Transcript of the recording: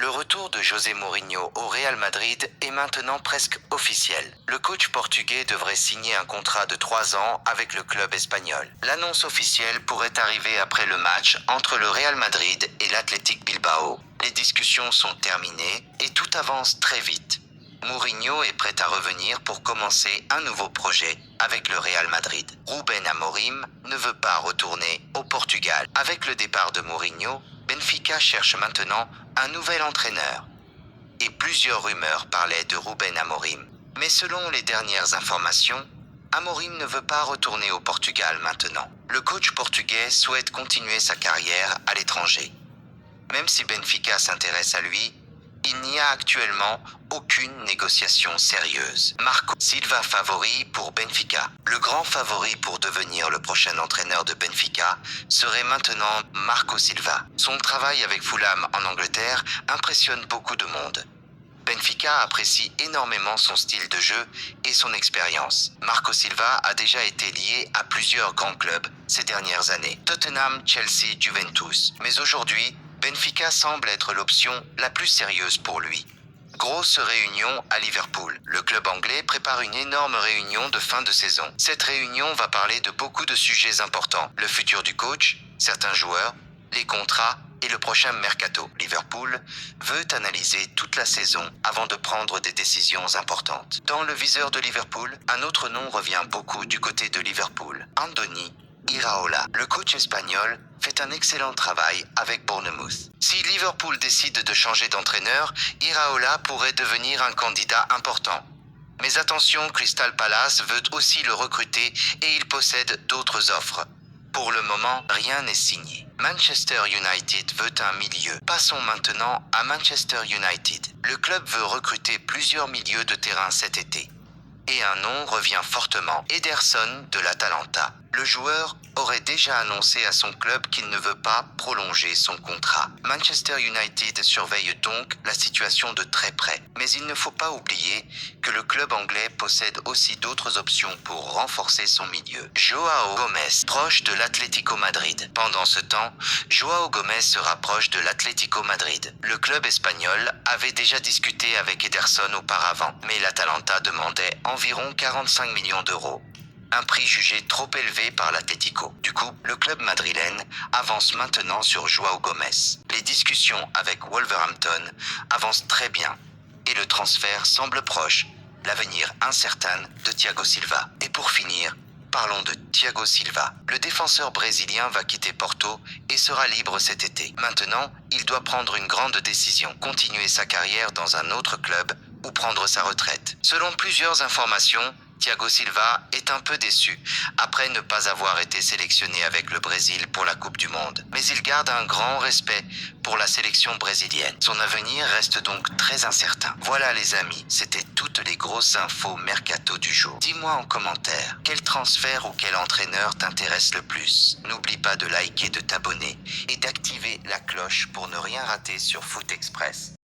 Le retour de José Mourinho au Real Madrid est maintenant presque officiel. Le coach portugais devrait signer un contrat de 3 ans avec le club espagnol. L'annonce officielle pourrait arriver après le match entre le Real Madrid et l'Athletic Bilbao. Les discussions sont terminées et tout avance très vite. Mourinho est prêt à revenir pour commencer un nouveau projet avec le Real Madrid. Ruben Amorim ne veut pas retourner au Portugal. Avec le départ de Mourinho, Benfica cherche maintenant un nouvel entraîneur. Et plusieurs rumeurs parlaient de Ruben Amorim. Mais selon les dernières informations, Amorim ne veut pas retourner au Portugal maintenant. Le coach portugais souhaite continuer sa carrière à l'étranger. Même si Benfica s'intéresse à lui, il n'y a actuellement aucune négociation sérieuse. Marco Silva favori pour Benfica. Le grand favori pour devenir le prochain entraîneur de Benfica serait maintenant Marco Silva. Son travail avec Fulham en Angleterre impressionne beaucoup de monde. Benfica apprécie énormément son style de jeu et son expérience. Marco Silva a déjà été lié à plusieurs grands clubs ces dernières années. Tottenham, Chelsea, Juventus. Mais aujourd'hui, Benfica semble être l'option la plus sérieuse pour lui. Grosse réunion à Liverpool. Le club anglais prépare une énorme réunion de fin de saison. Cette réunion va parler de beaucoup de sujets importants. Le futur du coach, certains joueurs, les contrats et le prochain mercato. Liverpool veut analyser toute la saison avant de prendre des décisions importantes. Dans le viseur de Liverpool, un autre nom revient beaucoup du côté de Liverpool. Andoni Iraola. Le coach espagnol fait un excellent travail avec Bournemouth. Si Liverpool décide de changer d'entraîneur, Iraola pourrait devenir un candidat important. Mais attention, Crystal Palace veut aussi le recruter et il possède d'autres offres. Pour le moment, rien n'est signé. Manchester United veut un milieu. Passons maintenant à Manchester United. Le club veut recruter plusieurs milieux de terrain cet été. Et un nom revient fortement, Ederson de l'Atalanta. Le joueur aurait déjà annoncé à son club qu'il ne veut pas prolonger son contrat. Manchester United surveille donc la situation de très près. Mais il ne faut pas oublier que le club anglais possède aussi d'autres options pour renforcer son milieu. Joao Gomez, proche de l'Atlético Madrid. Pendant ce temps, Joao Gomez se rapproche de l'Atlético Madrid. Le club espagnol avait déjà discuté avec Ederson auparavant, mais l'Atalanta demandait environ 45 millions d'euros. Un prix jugé trop élevé par l'Atlético. Du coup, le club madrilène avance maintenant sur Joao Gomez. Les discussions avec Wolverhampton avancent très bien et le transfert semble proche, l'avenir incertain de Thiago Silva. Et pour finir, parlons de Thiago Silva. Le défenseur brésilien va quitter Porto et sera libre cet été. Maintenant, il doit prendre une grande décision, continuer sa carrière dans un autre club ou prendre sa retraite. Selon plusieurs informations, Thiago Silva est un peu déçu après ne pas avoir été sélectionné avec le Brésil pour la Coupe du Monde. Mais il garde un grand respect pour la sélection brésilienne. Son avenir reste donc très incertain. Voilà les amis, c'était toutes les grosses infos mercato du jour. Dis-moi en commentaire, quel transfert ou quel entraîneur t'intéresse le plus? N'oublie pas de liker, de t'abonner et d'activer la cloche pour ne rien rater sur Foot Express.